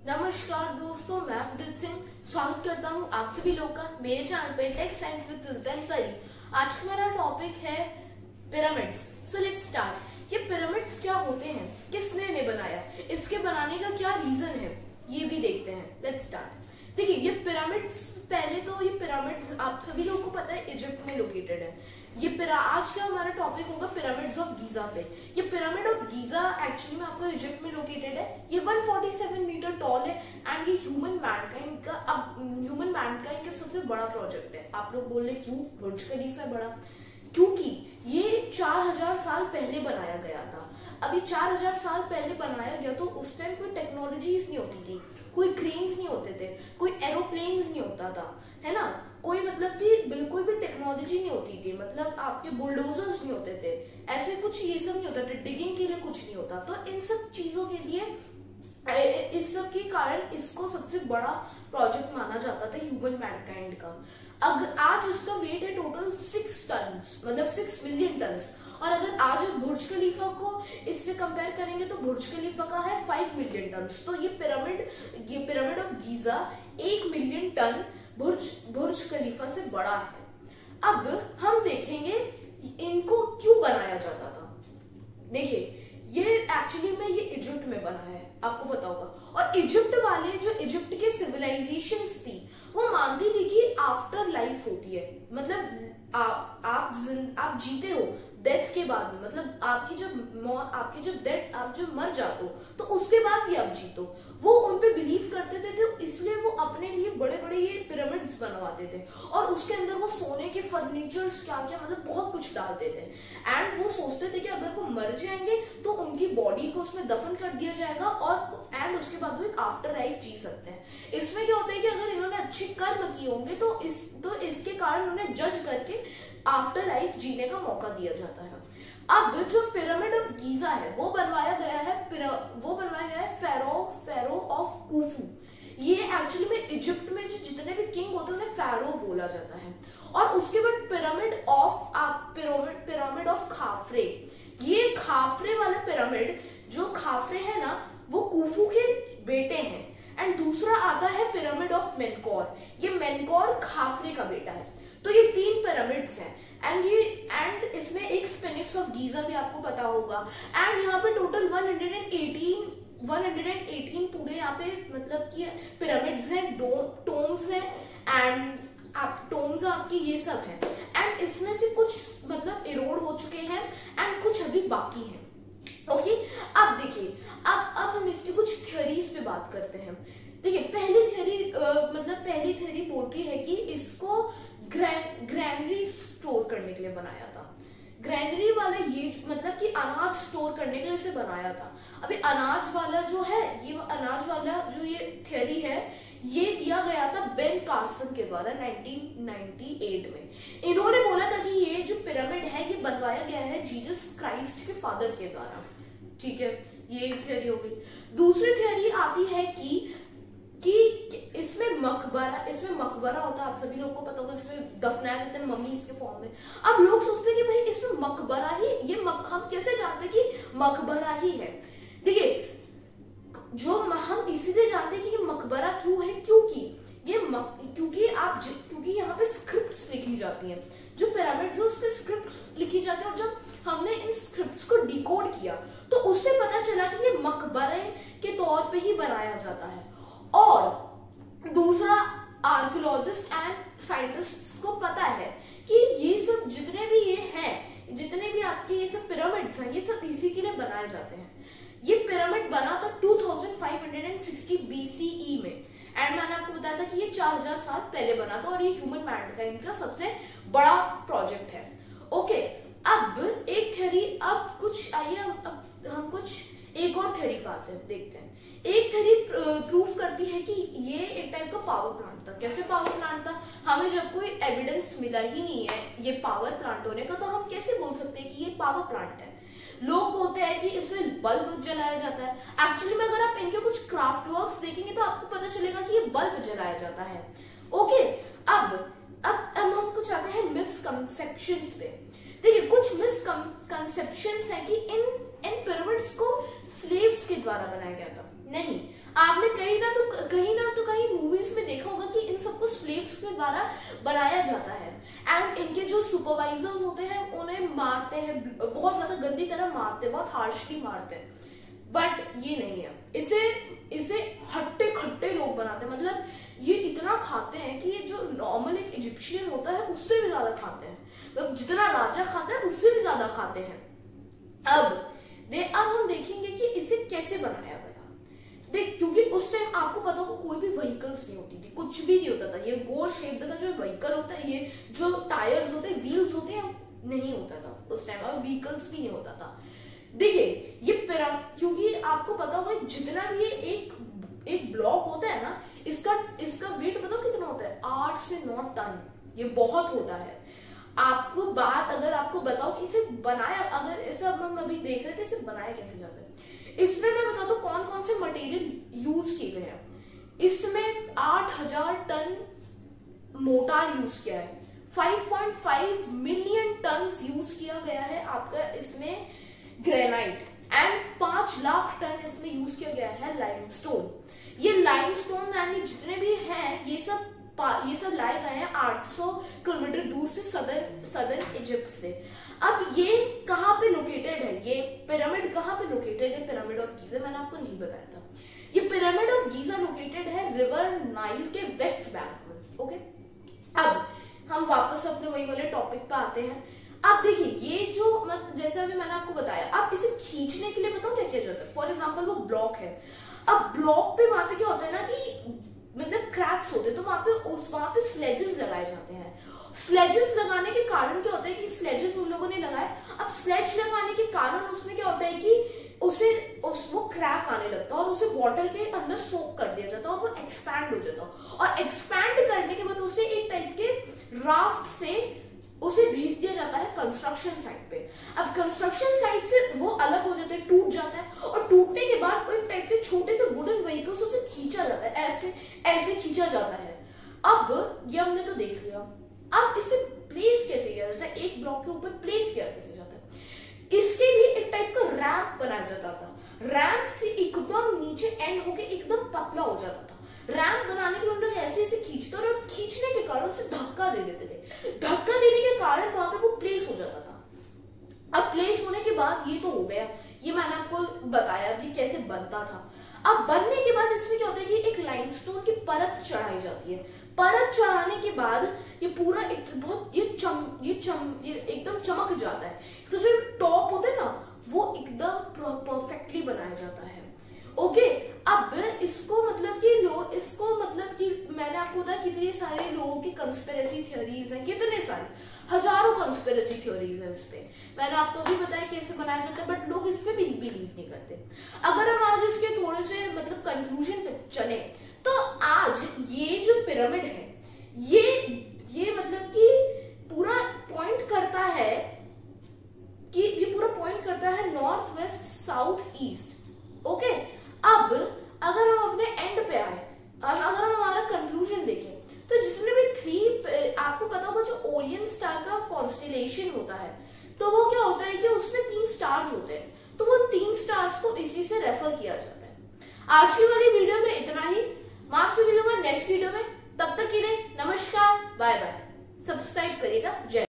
नमस्कार दोस्तों, मैं विदित सिंह स्वागत करता हूं आप सभी लोगों का मेरे चैनल पे टेक साइंस विद सुल्तान परी। आज का मेरा टॉपिक है पिरामिड्स। So let's start. ये पिरामिड्स क्या होते हैं, किसने इन्हें बनाया, इसके बनाने का क्या रीजन है, ये भी देखते हैं। Let's start. देखिए, ये पिरामिड्स, पहले तो ये पिरामिड्स आप सभी लोगों को पता है इजिप्ट में लोकेटेड है। ये आज का हमारा टॉपिक होगा पिरामिड्स ऑफ गीजा पे। ये पिरामिड ऑफ गीजा एक्चुअली में आपको इजिप्ट में लोकेटेड है। ये 147 मीटर टॉल है एंड ये ह्यूमन मैनकाइंड का सबसे बड़ा प्रोजेक्ट है। आप लोग बोल रहे क्यों बुर्ज खलीफा है बड़ा? क्योंकि ये 4000 साल पहले बनाया गया था। अभी 4000 साल पहले बनाया गया तो उस टाइम कोई टेक्नोलॉजीज नहीं होती थी, कोई क्रेन्स नहीं होते थे, कोई एरोप्लेन्स नहीं होता था, है ना, कोई मतलब कि बिल्कुल भी टेक्नोलॉजी नहीं होती थी, मतलब आपके बुलडोजर्स नहीं होते थे, ऐसे कुछ ये सब नहीं होता था, डिगिंग के लिए कुछ नहीं होता। तो इन सब चीजों के लिए, इस सब के कारण इसको सबसे बड़ा प्रोजेक्ट माना जाता था ह्यूमन मैनकाइंड का। अगर आज इसका वेट है टोटल 6 टन, मतलब 6 मिलियन टन। और अगर आज बुर्ज खलीफा को इससे कंपेयर करेंगे तो बुर्ज खलीफा का है 5 मिलियन टन। तो ये pyramid of Giza 1 million ton Burj Khalifa से बड़ा है। अब हम देखेंगे इनको क्यों बनाया जाता था। देखिए, ये एक्चुअली में ये इजिप्ट में बना है, आपको पता होगा। और इजिप्ट वाले, जो इजिप्ट के सिविलाइजेशंस थी, वो मानती थी कि आफ्टर लाइफ होती है, मतलब आप जीते हो डेथ के बाद में, मतलब आपकी जब डेथ, आप जब मर जाते हो तो उसके बाद भी आप जीतो। वो उनपे बिलीव करते थे, तो इसलिए वो अपने लिए बड़े बड़े ये पिरामिड्स बनवाते थे और उसके अंदर वो सोने के फर्नीचर्स क्या मतलब बहुत कुछ डालते थे। एंड वो सोचते थे कि अगर वो मर जाएंगे तो उनकी बॉडी को उसमें दफन कर दिया जाएगा और एंड उसके बाद वो एक आफ्टर लाइफ जी सकते हैं। इसमें क्या होता है कि अगर इन्होंने अच्छे कर्म किए होंगे तो इसके कारण उन्हें जज करके आफ्टर लाइफ जीने का मौका दिया जाता है। अब जो पिरामिड ऑफ गीजा है वो बनवाया गया है फेरो ऑफ कुफू। ये एक्चुअली में इजिप्ट में जो जितने भी किंग होते हैं उन्हें फेरो बोला जाता है। और उसके बाद पिरामिड ऑफ खाफरे। ये खाफरे वाला पिरामिड, जो खाफरे है ना, वो कुफू के बेटे हैं। एंड दूसरा आता है पिरामिड ऑफ मेनकौर। ये मेनकौर खाफरे का बेटा है। तो ये 3 पिरामिड्स हैं। एंड इसमें एक स्फिंक्स ऑफ गीजा भी आपको पता होगा। एंड यहाँ पे टोटल 118 पूरे यहाँ पे मतलब कि पिरामिड्स हैं, टोम्स हैं, एंड टोम्स आपके ये सब हैं। एंड इसमें से कुछ मतलब इरोड हो चुके हैं एंड कुछ अभी बाकी हैं। ओके, अब देखिए, अब हम इसकी कुछ थ्योरीज पे बात करते हैं। देखिए, पहली थ्योरी बोलती है कि इसको ग्रैनरी स्टोर करने के लिए बनाया था। ग्रैनरी वाला ये मतलब कि अनाज स्टोर करने के लिए इसे बनाया था। अभी अनाज वाला जो है, ये थ्योरी है, ये दिया गया था बेन कार्सन के द्वारा 1998 में। इन्होंने बोला था कि ये जो पिरामिड है ये बनवाया गया है जीसस क्राइस्ट के फादर के द्वारा। ठीक है, ये एक थ्योरी हो गई। दूसरी थ्योरी आती है कि इसमें मकबरा होता है, आप सभी लोगों को पता होगा, इसमें दफनाया जाता है मम्मीज के फॉर्म में। अब लोग सोचते हैं कि भाई इसमें मकबरा ही, हम कैसे जानते हैं कि मकबरा ही है। देखिए, हम इसीलिए जानते हैं कि ये मकबरा क्यों है, क्योंकि यहाँ पे स्क्रिप्ट्स लिखी जाती हैं। जो पिरामिड्स है उस पे स्क्रिप्ट्स लिखी जाती है, और जब हमने इन स्क्रिप्ट्स को डिकोड किया तो उससे पता चला कि ये मकबरे के तौर पे ही बनाया जाता है। और दूसरा, आर्कियोलॉजिस्ट एंड साइंटिस्ट्स को पता है कि ये सब जितने भी आपके ये सब पिरामिड्स हैं, ये सब इसी के लिए बनाए जाते हैं। ये पिरामिड बना था 2560 BCE में। एंड मैंने आपको बताया था कि ये 4000 साल पहले बना था और ये ह्यूमन मैनकाइंड का सबसे बड़ा प्रोजेक्ट है। ओके, अब एक थ्योरी, एक और थ्योरी पे आते हैं, देखते हैं। एक थ्योरी प्रूफ करती है कि ये एक टाइप का पावर प्लांट था। कैसे पावर प्लांट था? हमें जब कोई एविडेंस मिला ही नहीं है ये पावर प्लांट होने का, तो हम कैसे बोल सकते हैं कि ये पावर प्लांट है? लोग बोलते हैं कि इसमें बल्ब जलाया जाता है। एक्चुअली में अगर आप इनके कुछ क्राफ्ट वर्क्स देखेंगे तो आपको पता चलेगा कि ये बल्ब जलाया जाता है। ओके, अब हम कुछ आते हैं मिसकंसेप्शंस पे। देखिए, कुछ मिसकंसेप्शंस है कि इन पिरामिड्स को स्लेव्स के द्वारा बनाया गया था। नहीं, आपने कहीं ना तो कहीं मूवीज में देखा होगा कि इन सबको स्लेव्स के द्वारा बनाया जाता है, एंड इनके जो सुपरवाइजर्स होते हैं उन्हें मारते हैं, बहुत ज्यादा गंदी तरह मारते हैं, बहुत हार्शली मारते हैं। बट ये नहीं है, इसे हट्टे खट्टे लोग बनाते हैं, मतलब ये इतना खाते हैं कि ये जो नॉर्मल एक इजिप्शियन होता है उससे भी ज्यादा खाते हैं, मतलब जितना राजा खाता है उससे भी ज्यादा खाते हैं। अब हम देखेंगे कि इसे कैसे बनाया गया। देख, क्योंकि उस टाइम आपको पता हो कोई भी व्हीकल्स नहीं होती थी, कुछ भी नहीं होता था। ये गोल शेप का जो व्हीकल होता है, ये जो टायर्स होते हैं, व्हील्स होते हैं, नहीं होता था उस टाइम, और व्हीकल्स भी नहीं होता था। देखिए ये क्योंकि आपको पता होगा जितना भी एक ब्लॉक होता है ना, इसका वेट बताओ कितना होता है, 8 से 9 टन। ये बहुत होता है। अगर आपको बताओ कि इसे बनाया, अगर ऐसा हम अभी देख रहे थे इसे बनाया कैसे जाता है, इसमें मैं बताता हूँ कौन कौन से मटेरियल यूज किए गए हैं। इसमें 8000 टन मोटार यूज किया है, 5.5 मिलियन टन यूज किया गया है आपका इसमें ग्रेनाइट, एंड 5 लाख टन इसमें यूज किया गया है लाइमस्टोन। ये लाइमस्टोन यानी जितने भी हैं ये सब लाए गए हैं 800 किलोमीटर दूर से, सदर्न इजिप्ट से। अब ये कहाँ पे लोकेटेड है, ये पिरामिड कहाँ पे लोकेटेड है, पिरामिड ऑफ गीजा, मैंने आपको नहीं बताया था। ये पिरामिड ऑफ गीजा लोकेटेड है रिवर नाइल के वेस्ट बैंक में। ओके, अब हम वापस अपने वही वाले टॉपिक पे आते हैं। अब देखिए ये जो जैसे अभी मैंने आपको बताया, अब इसे खींचने के लिए बताओ क्या किया जाता है। फॉर एग्जाम्पल वो ब्लॉक है, अब ब्लॉक पे वहां पे क्या होता है ना कि मतलब क्रैक्स होते हैं, तो वहां पे स्लेजेस लगाए जाते हैं। स्लेजेस लगाने के कारण क्या होता है कि स्लेजेस उन लोगों ने लगाए, अब स्लेज लगाने के कारण उसमें क्या होता है कि वो क्रैक आने लगता है और उसे वाटर के अंदर सोक कर दिया जाता है और वो एक्सपैंड हो जाता है, और एक्सपैंड करने के बाद उसे एक टाइप के राफ्ट से उसे भेज दिया जाता है कंस्ट्रक्शन साइट पे। अब कंस्ट्रक्शन साइट से वो अलग हो जाता है, टूट जाता है, और टूटने के बाद वो एक टाइप के छोटे से वुडन व्हीकल्स उसे खींचा जाता है, ऐसे खींचा जाता है। अब ये हमने तो देख लिया, अब इसे प्लेस कैसे किया जाता है, एक ब्लॉक के ऊपर प्लेस किया कैसे जाता है। इसके लिए एक टाइप का रैंप बनाया जाता था, रैंप से एकदम नीचे एंड होके एकदम पतला हो जाता था। रैंप बनाने के लिए लोग ऐसे खींचते और खींचने के कारण उसे धक्का दे देते थे, धक्का देने के कारण वहां पे वो प्लेस हो जाता था। अब प्लेस होने के बाद ये तो हो गया, ये मैंने आपको बताया भी कैसे बनता था। अब बनने के बाद इसमें क्या होता है कि एक लाइमस्टोन की परत चढ़ाई जाती है। परत चढ़ाने के बाद ये पूरा ये एकदम चमक जाता है। इसका जो टॉप होता है ना वो एकदम परफेक्टली बनाया जाता है। ओके, अब इसको मतलब कि मैंने आपको बताया कितने सारे लोगों की कंस्पिरेसी थ्योरीज हैं, कितने सारे हजारों कंस्पिरेसी थ्योरीज हैं इस पे। मैंने आपको भी बताया कैसे बनाया जाता है, बट लोग इस पे भी बिलीव नहीं करते। अगर हम आज इसके थोड़े से कंक्लूजन पे चले तो आज ये जो पिरामिड है ये मतलब कि पूरा पॉइंट करता है north west south east. Okay, अब अगर हम अपने एंड पे आए, अगर हम हमारा कंक्लूजन देखें तो जितने भी आपको पता होगा जो ओरियन स्टार का कॉन्स्टेलेशन होता है तो वो क्या होता है कि उसमें 3 स्टार्स होते हैं, तो वो 3 स्टार्स को इसी से रेफर किया जाता है। आज की वाली वीडियो में इतना ही, मैं आपसे मिलूंगा नेक्स्ट वीडियो में, तब तक के लिए नमस्कार, बाय बाय, सब्सक्राइब करिएगा। जय